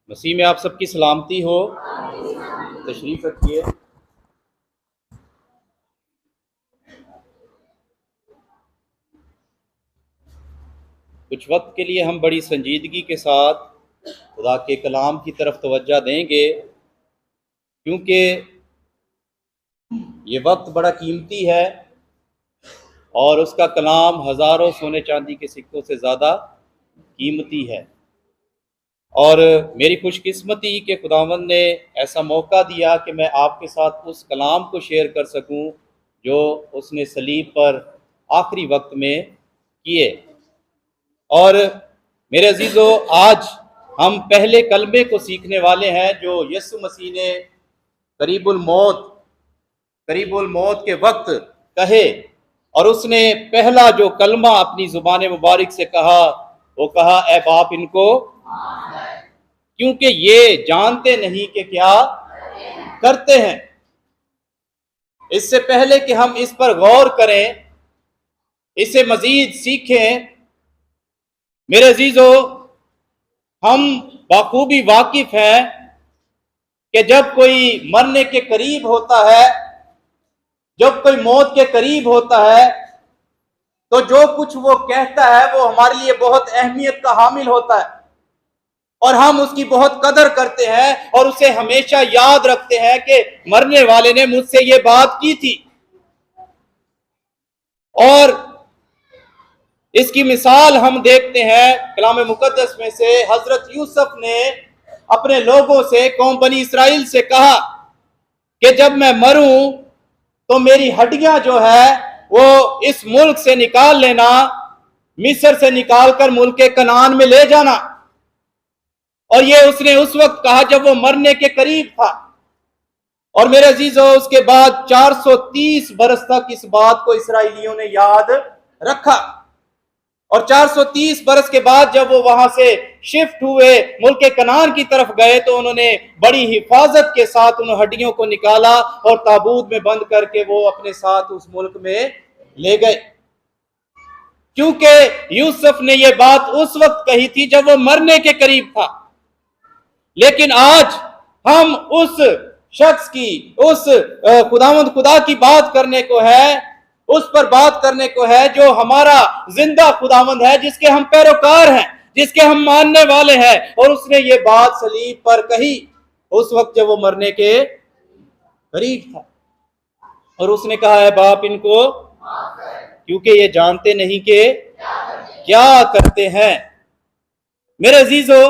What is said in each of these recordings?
मसीह में आप सबकी सलामती हो। तशरीफ रखिए। कुछ वक्त के लिए हम बड़ी संजीदगी के साथ खुदा के कलाम की तरफ तवज्जो देंगे, क्योंकि ये वक्त बड़ा कीमती है और उसका कलाम हज़ारों सोने चांदी के सिक्कों से ज़्यादा कीमती है। और मेरी खुशकिस्मती कि खुदावंद ने ऐसा मौका दिया कि मैं आपके साथ उस कलाम को शेयर कर सकूं जो उसने सलीब पर आखिरी वक्त में किए। और मेरे अजीज़ों, आज हम पहले कलमे को सीखने वाले हैं जो यीशु मसीह ने करीबुल मौत के वक्त कहे। और उसने पहला जो कलमा अपनी ज़ुबान मुबारक से कहा, वो कहा, ए बाप इनको, क्योंकि ये जानते नहीं कि क्या करते हैं। इससे पहले कि हम इस पर गौर करें, इसे मजीद सीखें, मेरे अजीजों, हम बाखूबी वाकिफ हैं कि जब कोई मरने के करीब होता है, जब कोई मौत के करीब होता है, तो जो कुछ वो कहता है वो हमारे लिए बहुत अहमियत का हामिल होता है और हम उसकी बहुत कदर करते हैं और उसे हमेशा याद रखते हैं कि मरने वाले ने मुझसे ये बात की थी। और इसकी मिसाल हम देखते हैं कलाम मुकद्दस में से। हजरत यूसुफ ने अपने लोगों से, कौम बनी इस्राइल से कहा कि जब मैं मरूं तो मेरी हड्डियां जो है वो इस मुल्क से निकाल लेना, मिस्र से निकालकर मुल्क के कनान में ले जाना। और ये उसने उस वक्त कहा जब वो मरने के करीब था। और मेरे अजीजों, उसके बाद 430 बरस तक इस बात को इसराइलियों ने याद रखा। और 430 बरस के बाद जब वो वहां से शिफ्ट हुए, मुल्क के कनान की तरफ गए, तो उन्होंने बड़ी हिफाजत के साथ उन हड्डियों को निकाला और ताबूत में बंद करके वो अपने साथ उस मुल्क में ले गए, क्योंकि यूसुफ ने ये बात उस वक्त कही थी जब वो मरने के करीब था। लेकिन आज हम उस शख्स की, उस खुदा की बात करने को है, उस पर बात करने को है जो हमारा जिंदा खुदावंद है, जिसके हम पैरोकार हैं, जिसके हम मानने वाले हैं। और उसने ये बात सलीब पर कही उस वक्त जब वो मरने के करीब था। और उसने कहा, है बाप इनको, क्योंकि ये जानते नहीं कि क्या करते हैं। मेरे अजीजों,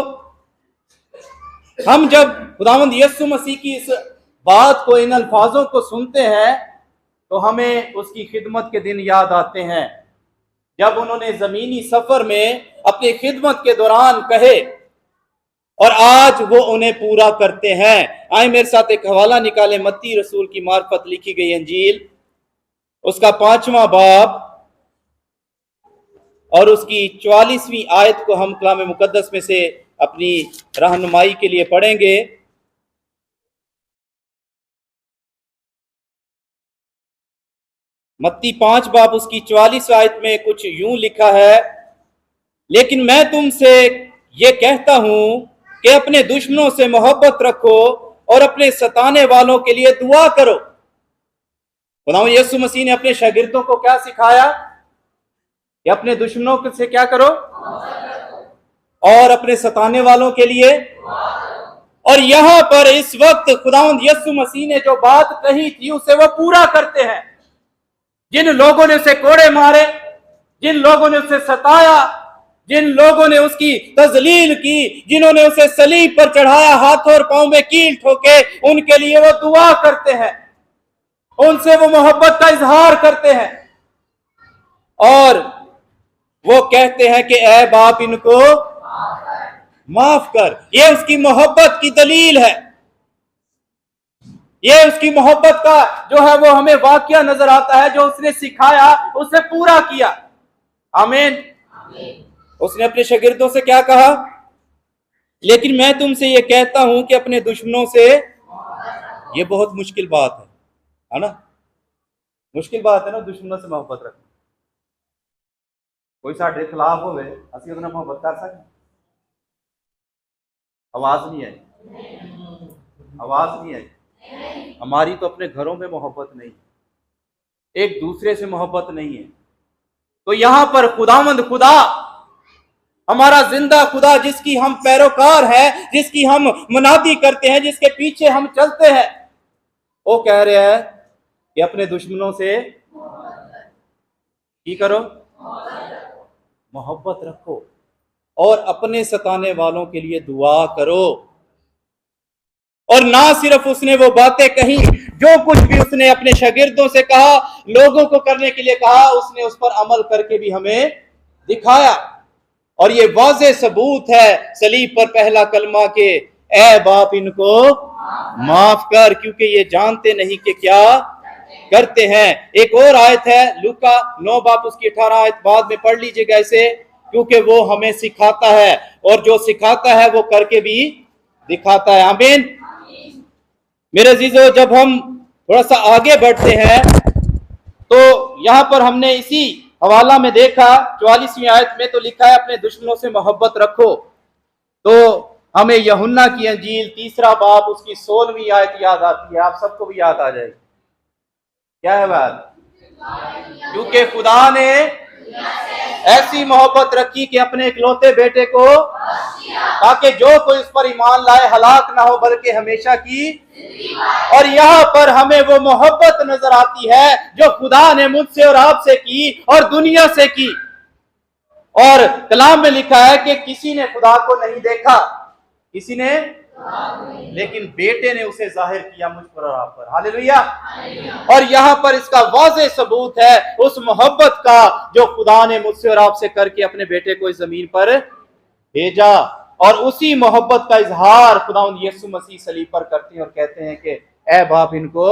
हम जब खुदावंद यीशु मसीह की इस बात को, इन अल्फाजों को सुनते हैं, तो हमें उसकी खिदमत के दिन याद आते हैं जब उन्होंने जमीनी सफर में अपनी खिदमत के दौरान कहे और आज वो उन्हें पूरा करते हैं। आए मेरे साथ एक हवाला निकालें, मत्ती रसूल की मार्फत लिखी गई अंजील, उसका 5वां बाब और उसकी 44वीं आयत को हम कलाम मुकद्दस में से अपनी रहनुमाई के लिए पढ़ेंगे। मत्ती 5 बाब उसकी 44 आयत में कुछ यूं लिखा है, लेकिन मैं तुमसे ये कहता हूं कि अपने दुश्मनों से मोहब्बत रखो और अपने सताने वालों के लिए दुआ करो। खुदा यीशु मसीह ने अपने शागिर्दों को क्या सिखाया कि अपने दुश्मनों से क्या करो और अपने सताने वालों के लिए। और यहां पर इस वक्त खुदावंद यीशु मसीह ने जो बात कही थी उसे वो पूरा करते हैं। जिन लोगों ने उसे कोड़े मारे, जिन लोगों ने उसे सताया, जिन लोगों ने उसकी तजलील की, जिन्होंने उसे सलीब पर चढ़ाया, हाथों और पांव में कील ठोके, उनके लिए वो दुआ करते हैं, उनसे वो मोहब्बत का इजहार करते हैं और वो कहते हैं कि ऐ बाप इनको माफ कर। ये उसकी मोहब्बत की दलील है, ये उसकी मोहब्बत का जो है वो हमें वाकया नजर आता है, जो उसने सिखाया उसे पूरा किया। आमीन। उसने अपने शागिर्दों से क्या कहा, लेकिन मैं तुमसे ये कहता हूं कि अपने दुश्मनों से, ये बहुत मुश्किल बात है ना, मुश्किल बात है ना, दुश्मनों से मोहब्बत रखना। कोई साढ़े खिलाफ होवे, असं उहदे नाल मोहब्बत कर सकते? आवाज नहीं आई, आवाज नहीं आई। हमारी तो अपने घरों में मोहब्बत नहीं, एक दूसरे से मोहब्बत नहीं है। तो यहां पर खुदावंद खुदा, हमारा जिंदा खुदा, जिसकी हम पैरोकार हैं, जिसकी हम मुनादी करते हैं, जिसके पीछे हम चलते हैं, वो कह रहे हैं कि अपने दुश्मनों से की करो, मोहब्बत रखो, और अपने सताने वालों के लिए दुआ करो। और ना सिर्फ उसने वो बातें कही, जो कुछ भी उसने अपने शागिर्दों से कहा, लोगों को करने के लिए कहा, उसने उस पर अमल करके भी हमें दिखाया। और ये वाज़े सबूत है सलीब पर पहला कलमा के, ए बाप इनको माफ कर, क्योंकि ये जानते नहीं कि क्या करते हैं। एक और आयत है लूका 9 बाप उसकी 18 आयत, बाद में पढ़ लीजिएगा इसे, क्योंकि वो हमें सिखाता है, और जो सिखाता है वो करके भी दिखाता है। आमीन। मेरे अजीजों, जब हम थोड़ा सा आगे बढ़ते हैं तो यहां पर हमने इसी हवाला में देखा 44वीं आयत में तो लिखा है अपने दुश्मनों से मोहब्बत रखो। तो हमें यूहन्ना की अंजील 3 बाब उसकी 16वीं आयत याद आती है। आप सबको भी याद आ जाएगी। क्या है बात? क्योंकि खुदा ने ऐसी मोहब्बत रखी कि अपने इकलौते बेटे को, ताकि जो कोई उस पर ईमान लाए हलाक ना हो बल्कि हमेशा की। और यहाँ पर हमें वो मोहब्बत नजर आती है जो खुदा ने मुझसे और आपसे की और दुनिया से की। और कलाम में लिखा है कि किसी ने खुदा को नहीं देखा, किसी ने, लेकिन बेटे ने उसे जाहिर किया मुझ पर और आप पर। हालेलुया। और यहाँ पर इसका वाज़े सबूत है उस मोहब्बत का जो खुदा ने मुझसे और आपसे करके अपने बेटे को इस जमीन पर भेजा। और उसी मोहब्बत का इजहार खुदावंद यीशु मसीह सलीब पर करते हैं और कहते हैं कि ए बाप इनको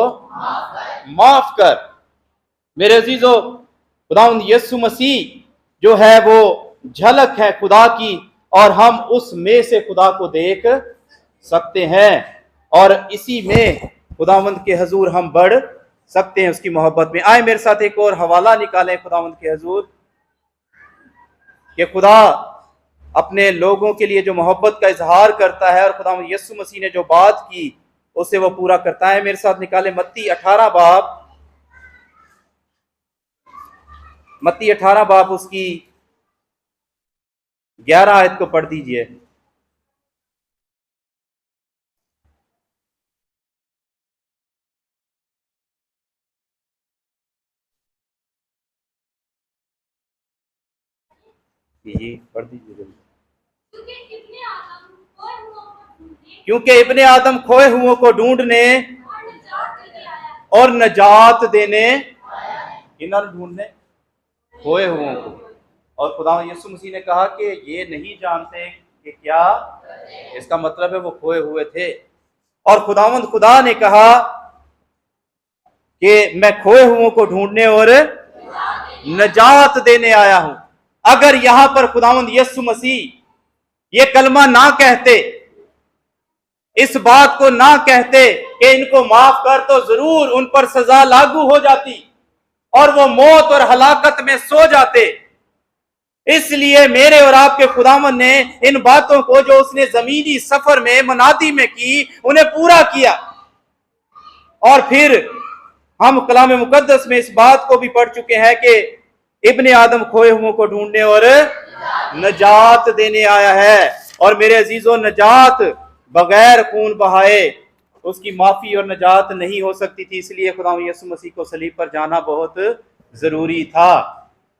माफ कर। मेरे अजीजों, खुदावंद यीशु मसीह जो है वो झलक है खुदा की, और हम उस में से खुदा को देख सकते हैं, और इसी में खुदावंद के हजूर हम बढ़ सकते हैं उसकी मोहब्बत में। आए मेरे साथ एक और हवाला निकालें खुदावंद के हजूर, कि खुदा अपने लोगों के लिए जो मोहब्बत का इजहार करता है और खुदावंद यीशु मसीह ने जो बात की उसे वो पूरा करता है। मेरे साथ निकाले मत्ती 18 बाब, मत्ती 18 बाब उसकी 11 आयत को पढ़ दीजिए। जी पढ़ दीजिए। क्योंकि इब्ने आदम खोए हुओं को ढूंढने और नजात देने, इन्हें ढूंढने, खोए हुओं को। और खुदा यीशु मसीह ने कहा कि ये नहीं जानते कि क्या, इसका मतलब है वो खोए हुए थे। और खुदावंद खुदा ने कहा कि मैं खोए हुओं को ढूंढने और नजात देने आया हूं। अगर यहां पर खुदावंद यीशु मसीह ये कलमा ना कहते, इस बात को ना कहते कि इनको माफ कर, तो जरूर उन पर सजा लागू हो जाती और वो मौत और हलाकत में सो जाते। इसलिए मेरे और आपके खुदावंद ने इन बातों को जो उसने जमीनी सफर में मनादी में की, उन्हें पूरा किया। और फिर हम कलाम मुकद्दस में इस बात को भी पढ़ चुके हैं कि इब्ने आदम खोए हुओं को ढूंढने और नजात देने आया है। और मेरे अजीजों, नजात बगैर खून बहाए उसकी माफी और नजात नहीं हो सकती थी। इसलिए खुदा यीशु मसीह को सलीब पर जाना बहुत जरूरी था,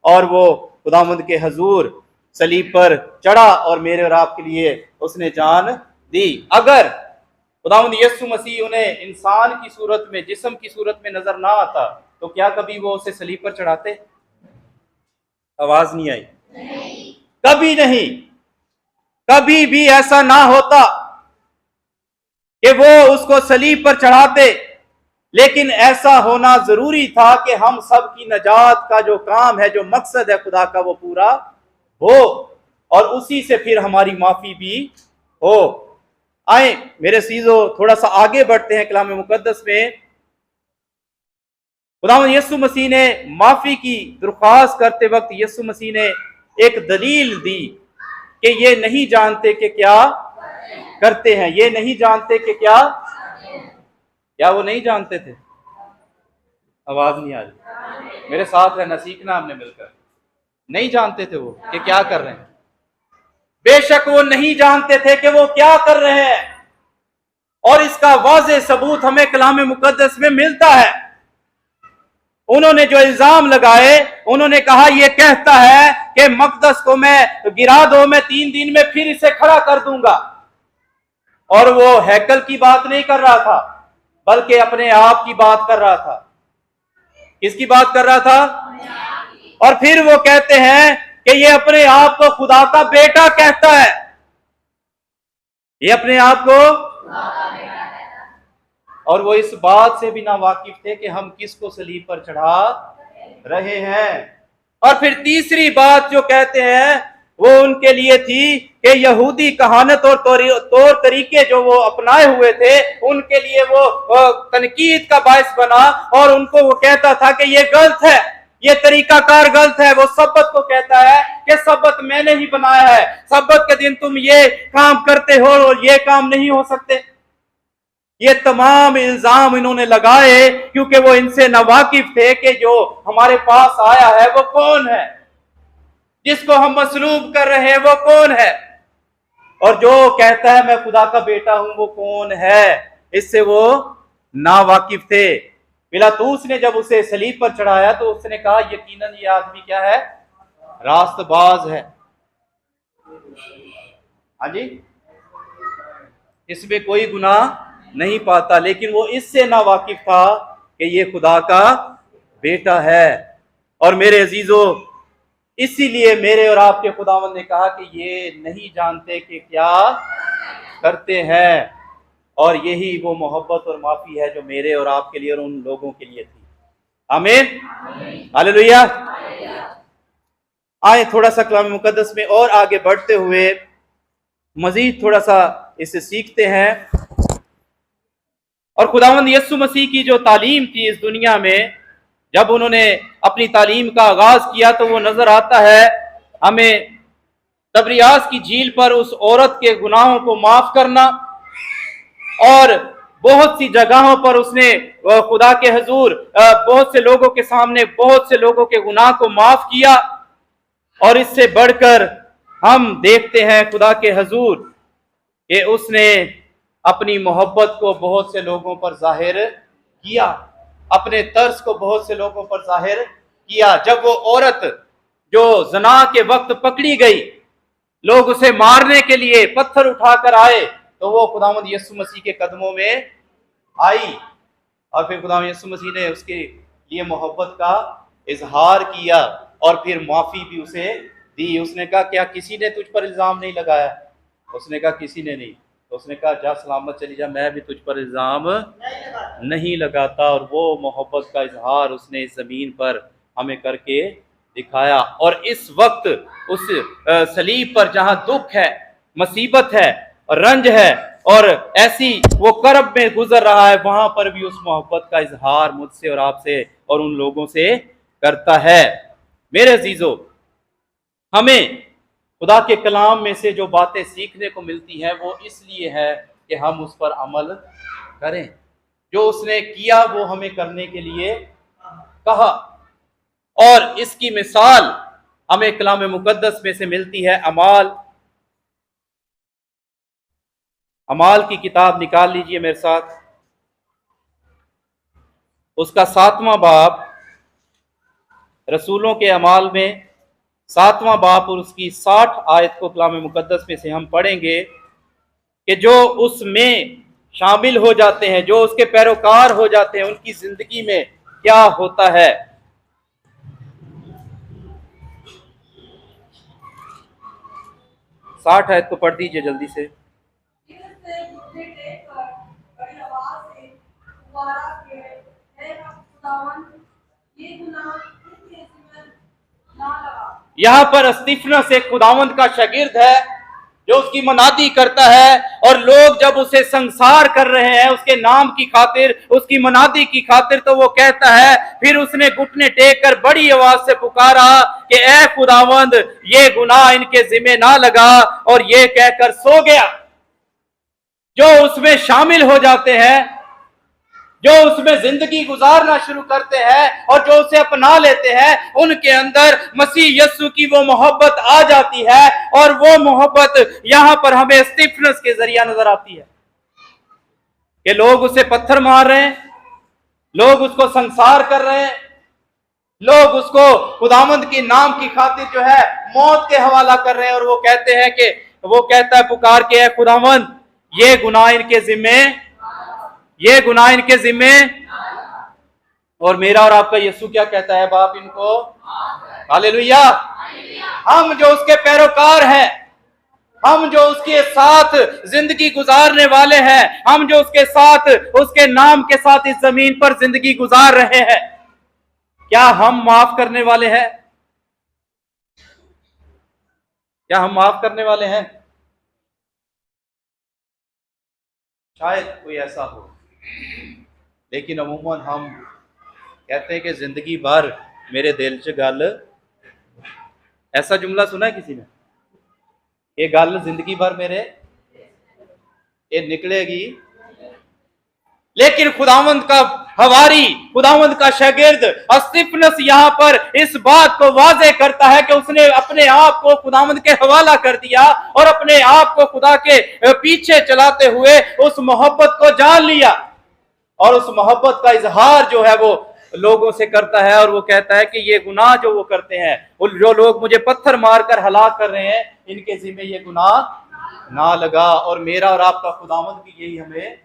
और वो खुदावंद के हजूर सलीब पर चढ़ा और मेरे और आपके लिए उसने जान दी। अगर खुदावंद यीशु मसीह उन्हें इंसान की सूरत में, जिस्म की सूरत में नजर ना आता, तो क्या कभी वो उसे सलीब पर चढ़ाते? आवाज नहीं आई। कभी नहीं, कभी भी ऐसा ना होता कि वो उसको सलीब पर चढ़ाते। लेकिन ऐसा होना जरूरी था कि हम सब की नजात का जो काम है, जो मकसद है खुदा का, वो पूरा हो, और उसी से फिर हमारी माफी भी हो। आए मेरे सीजो, थोड़ा सा आगे बढ़ते हैं कलाम मुकद्दस में। खुदावंद यीशु मसीह ने माफी की दरख्वास्त करते वक्त यीशु मसीह ने एक दलील दी कि ये नहीं जानते कि क्या करते हैं। ये नहीं जानते कि क्या वो नहीं जानते थे? आवाज नहीं आ रही, मेरे साथ रहना सीखना हमने मिलकर। नहीं जानते थे वो कि क्या कर रहे हैं। बेशक वो नहीं जानते थे कि वो क्या कर रहे हैं, और इसका वाज़ेह सबूत हमें कलाम मुकद्दस में मिलता है। उन्होंने जो इल्जाम लगाए, उन्होंने कहा यह कहता है कि मकदस को मैं गिरा दो, मैं 3 दिन में फिर इसे खड़ा कर दूंगा। और वो हैकल की बात नहीं कर रहा था, बल्कि अपने आप की बात कर रहा था। किसकी बात कर रहा था? और फिर वो कहते हैं कि ये अपने आप को खुदा का बेटा कहता है। ये अपने आप को, और वो इस बात से भी ना वाकिफ थे कि हम किसको सलीब पर चढ़ा रहे हैं। और फिर तीसरी बात जो कहते हैं वो उनके लिए थी कि यहूदी कहानत और तौर तरीके जो वो अपनाए हुए थे, उनके लिए वो तनकीद का बायस बना। और उनको वो कहता था कि ये गलत है, ये तरीकाकार गलत है। वो सब्बत को कहता है कि सब्बत मैंने ही बनाया है, सब्बत के दिन तुम ये काम करते हो और ये काम नहीं हो सकते। ये तमाम इल्जाम इन्होंने लगाए क्योंकि वो इनसे नावाकिफ थे कि जो हमारे पास आया है वो कौन है, जिसको हम मसलूब कर रहे हैं वो कौन है, और जो कहता है मैं खुदा का बेटा हूं वो कौन है। इससे वो नावाकिफ थे। पिलातूस ने जब उसे सलीब पर चढ़ाया तो उसने कहा यकीनन ये आदमी क्या है? रास्तबाज है। हाँ जी, इसमें कोई गुनाह नहीं पाता, लेकिन वो इससे ना वाकिफ था कि ये खुदा का बेटा है। और मेरे अजीजों, इसीलिए मेरे और आपके खुदावंद ने कहा कि ये नहीं जानते कि क्या करते हैं, और यही वो मोहब्बत और माफी है जो मेरे और आपके लिए और उन लोगों के लिए थी। आमीन, हालेलुया। आए थोड़ा सा कलाम मुकद्दस में और आगे बढ़ते हुए मजीद थोड़ा सा इसे सीखते हैं। और खुदावंद यीशु मसीह की जो तालीम थी इस दुनिया में, जब उन्होंने अपनी तालीम का आगाज किया तो वो नजर आता है हमें तबरियास की झील पर उस औरत के गुनाहों को माफ करना, और बहुत सी जगहों पर उसने खुदा के हुजूर बहुत से लोगों के सामने बहुत से लोगों के गुनाह को माफ किया। और इससे बढ़कर हम देखते हैं खुदा के हुजूर कि उसने अपनी मोहब्बत को बहुत से लोगों पर जाहिर किया, अपने तर्स को बहुत से लोगों पर जाहिर किया। जब वो औरत जो जना के वक्त पकड़ी गई, लोग उसे मारने के लिए पत्थर उठाकर आए, तो वो खुदावंद यीशु मसीह के कदमों में आई, और फिर खुदावंद यीशु मसीह ने उसके लिए मोहब्बत का इजहार किया और फिर माफी भी उसे दी। उसने कहा क्या किसी ने तुझ पर इल्जाम नहीं लगाया? उसने कहा किसी ने नहीं। तो उसने कहा जा सलामत चली जा, मैं भी तुझ पर इल्जाम नहीं लगाता। और वो मोहब्बत का इजहार उसने इस जमीन पर हमें करके दिखाया। और इस वक्त उस सलीब पर जहां दुख है, मुसीबत है और रंज है और ऐसी वो करब में गुजर रहा है, वहां पर भी उस मोहब्बत का इजहार मुझसे और आपसे और उन लोगों से करता है। मेरे अजीजों, हमें खुदा के कलाम में से जो बातें सीखने को मिलती हैं वो इसलिए है कि हम उस पर अमल करें। जो उसने किया वो हमें करने के लिए कहा, और इसकी मिसाल हमें कलाम मुकद्दस में से मिलती है। अमाल की किताब निकाल लीजिए मेरे साथ, उसका 7वां बाब, रसूलों के अमाल में 7वां बाब और उसकी 60 आयत को कलाम मुकद्दस में से हम पढ़ेंगे कि जो उसमें शामिल हो जाते हैं, जो उसके पैरोकार हो जाते हैं, उनकी जिंदगी में क्या होता है। 60 आयत को पढ़ दीजिए जल्दी से। यहां पर स्तिफनस एक खुदावंद का शागिर्द है जो उसकी मनादी करता है, और लोग जब उसे संसार कर रहे हैं उसके नाम की खातिर, उसकी मनादी की खातिर, तो वो कहता है, फिर उसने घुटने टेक कर बड़ी आवाज से पुकारा कि ऐ खुदावंद ये गुनाह इनके जिम्मे ना लगा, और ये कहकर सो गया। जो उसमें शामिल हो जाते हैं, जो उसमें जिंदगी गुजारना शुरू करते हैं और जो उसे अपना लेते हैं, उनके अंदर मसीह यीशु की वो मोहब्बत आ जाती है। और वो मोहब्बत यहां पर हमें स्तिफनस के जरिए नजर आती है कि लोग उसे पत्थर मार रहे हैं, लोग उसको संसार कर रहे हैं, लोग उसको खुदावंद की नाम की खातिर जो है मौत के हवाला कर रहे हैं। और वो कहते हैं कि वो कहता है पुकार के, है खुदावंद ये गुनाह इनके जिम्मे, ये गुनाह इनके जिम्मे। और मेरा और आपका यीशु क्या कहता है? बाप इनको, हालेलुया। हम जो उसके पैरोकार हैं, हम जो उसके साथ जिंदगी गुजारने वाले हैं, हम जो उसके साथ, उसके नाम के साथ इस जमीन पर जिंदगी गुजार रहे हैं, क्या हम माफ करने वाले हैं? क्या हम माफ करने वाले हैं? शायद कोई ऐसा हो, लेकिन अमूमन हम कहते हैं कि जिंदगी भर मेरे दिल च गल, ऐसा जुमला सुना है किसी ने? ये गल जिंदगी भर मेरे ये निकलेगी। लेकिन खुदावंद का हवारी, खुदावंद का शागिर्द स्तिफनस यहां पर इस बात को वाजे करता है कि उसने अपने आप को खुदावंद के हवाला कर दिया और अपने आप को खुदा के पीछे चलाते हुए उस मोहब्बत को जान लिया और उस मोहब्बत का इजहार जो है वो लोगों से करता है। और वो कहता है कि ये गुनाह जो वो करते हैं, जो लोग मुझे पत्थर मारकर हलाक कर रहे हैं, इनके जिम्मे ये गुनाह ना लगा। और मेरा और आपका खुदावंद भी यही हमें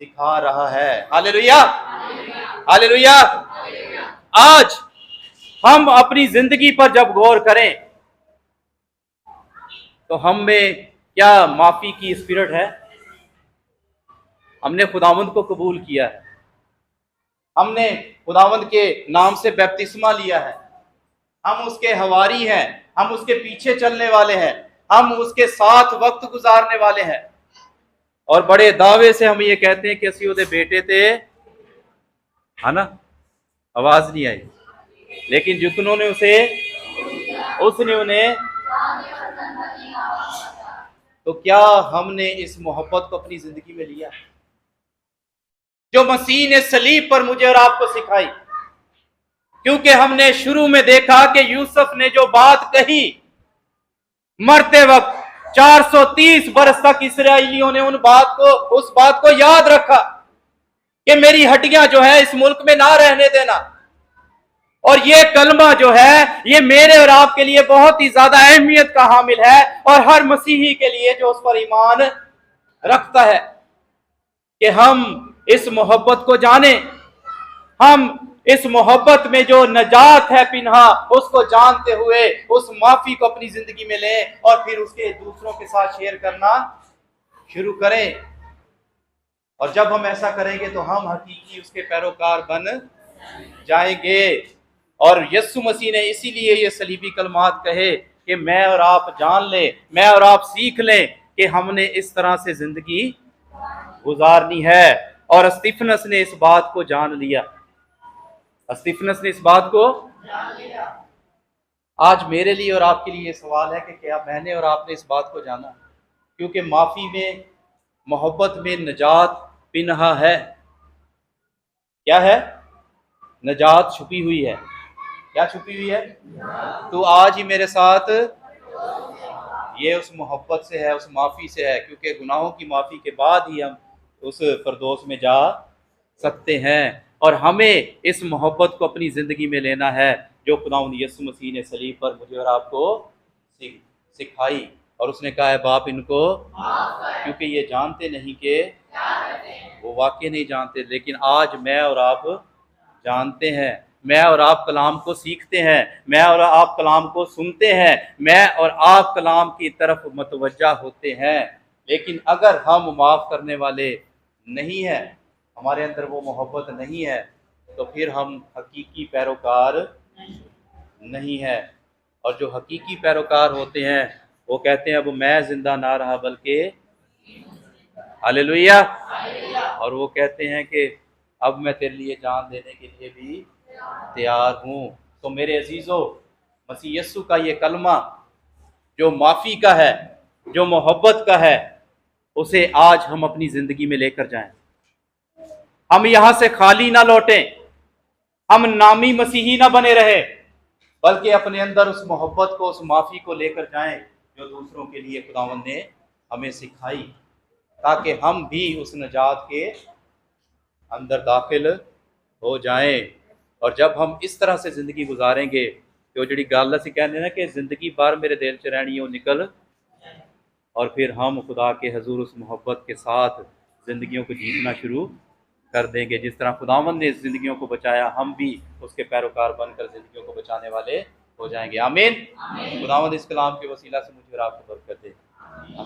सिखा रहा है। Hallelujah, hallelujah. आज हम अपनी जिंदगी पर जब गौर करें तो हम में क्या माफी की स्पिरिट है? हमने खुदावंद को कबूल किया है, हमने खुदावंद के नाम से बपतिस्मा लिया है, हम उसके हवारी हैं, हम उसके पीछे चलने वाले हैं, हम उसके साथ वक्त गुजारने वाले हैं। और बड़े दावे से हम ये कहते हैं कि असी उहदे बेटे थे, है ना? आवाज नहीं आई। लेकिन जितनों ने उसने उन्हें, तो क्या हमने इस मोहब्बत को अपनी जिंदगी में लिया जो मसीह ने सलीब पर मुझे और आपको सिखाई? क्योंकि हमने शुरू में देखा कि यूसुफ ने जो बात कही मरते वक्त, 430 बरस तक इसराइलियों ने उस बात को याद रखा कि मेरी हड्डियां जो है इस मुल्क में ना रहने देना। और ये कलमा जो है ये मेरे और आपके लिए बहुत ही ज्यादा अहमियत का हामिल है, और हर मसीही के लिए जो उस पर ईमान रखता है कि हम इस मोहब्बत को जाने, हम इस मोहब्बत में जो नजात है पिन्हा उसको जानते हुए उस माफी को अपनी जिंदगी में लें और फिर उसके दूसरों के साथ शेयर करना शुरू करें। और जब हम ऐसा करेंगे तो हम हकीकी उसके पैरोकार बन जाएंगे। और यीशु मसीह ने इसीलिए ये सलीबी कलमात कहे कि मैं और आप जान लें, मैं और आप सीख लें कि हमने इस तरह से जिंदगी गुजारनी है। और स्तिफनस ने इस बात को जान लिया, स्तिफनस ने इस बात को जान लिया। आज मेरे लिए और आपके लिए सवाल है कि क्या मैंने और आपने इस बात को जाना? क्योंकि माफी में, मोहब्बत में नजात पिन्हा है। क्या है? नजात छुपी हुई है। क्या छुपी हुई है? तो आज ही मेरे साथ ये उस मोहब्बत से है, उस माफी से है, क्योंकि गुनाहों की माफी के बाद ही हम उस फिरदौस में जा सकते हैं। और हमें इस मोहब्बत को अपनी ज़िंदगी में लेना है जो खुदावंद यीशु मसीह ने सलीब पर मुझे और आपको सिखाई। और उसने कहा है बाप इनको, क्योंकि ये जानते नहीं कि वो वाकई नहीं जानते। लेकिन आज मैं और आप जानते हैं, मैं और आप कलाम को सीखते हैं, मैं और आप कलाम को सुनते हैं, मैं और आप कलाम की तरफ मतवज्जा होते हैं। लेकिन अगर हम माफ़ करने वाले नहीं हैं, हमारे अंदर वो मोहब्बत नहीं है, तो फिर हम हकीकी पैरोकार नहीं है। और जो हकीकी पैरोकार होते हैं वो कहते हैं अब मैं जिंदा ना रहा बल्कि, हालेलुया। और वो कहते हैं कि अब मैं तेरे लिए जान देने के लिए भी तैयार हूँ। तो मेरे अजीज़ों, मसीह यीशु का ये कलमा जो माफ़ी का है, जो मोहब्बत का है, उसे आज हम अपनी जिंदगी में लेकर जाएं। हम यहां से खाली ना लौटें, हम नामी मसीही ना बने रहे, बल्कि अपने अंदर उस मोहब्बत को, उस माफी को लेकर जाएं जो दूसरों के लिए खुदावंद ने हमें सिखाई, ताकि हम भी उस नजात के अंदर दाखिल हो जाएं। और जब हम इस तरह से जिंदगी गुजारेंगे तो जी गल असीं कहते ना कि जिंदगी भर मेरे दिल च रहनी वो निकल, और फिर हम खुदा के हजूर उस मोहब्बत के साथ जिंदगियों को जीतना शुरू कर देंगे। जिस तरह खुदावंद ने जिंदगियों को बचाया, हम भी उसके पैरोकार बनकर जिंदगियों को बचाने वाले हो जाएंगे। आमीन। खुदावंद इस कलाम के वसीला से मुझे और आपको बरकत दे। आमीन।